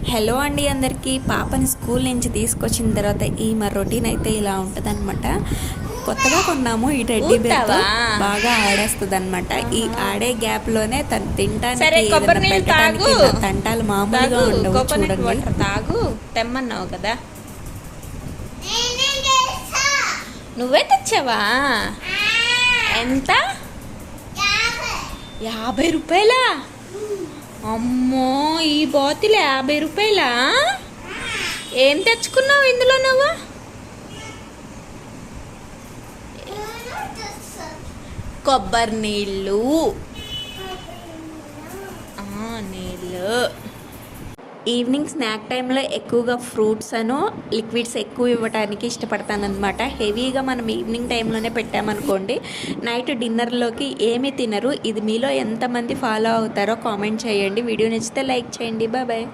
Hello అండి అందరికీ. పాపని స్కూల్ నుంచి తీసుకొచ్చిన తర్వాత మా రొటీన్ అయితే ఇలా ఉంటుంది అనమాట. కొత్తగా కొన్నాము ఈ టెడ్డీ బేర్తో, బాగా ఆడేస్తుంది అనమాట. ఈ ఆడే గ్యాప్లోనే తను తినడానికి పెట్టడానికి తంటాలు మామూలుగా ఉండవు. చూడండి, తాగు తెమ్మన్నావు కదా, నువ్వే తెచ్చావా? ఎంత? 50 రూపాయలా? అమ్మో, ఈ బాటిల్ 50 రూపాయలా? ఏం తెచ్చుకున్నావు ఇందులో నువ్వు? కొబ్బరి నీళ్ళు. నీళ్ళు. ఈవినింగ్ స్నాక్ టైంలో ఎక్కువగా ఫ్రూట్స్ లిక్విడ్స్ ఎక్కువ ఇవ్వడానికి ఇష్టపడతాను అనమాట. హెవీగా మనం ఈవినింగ్ టైంలోనే పెట్టామనుకోండి, నైట్ డిన్నర్లోకి ఏమీ తినరు. ఇది మీలో ఎంతమంది ఫాలో అవుతారో కామెంట్ చేయండి. వీడియో నచ్చితే లైక్ చేయండి. బాయ్.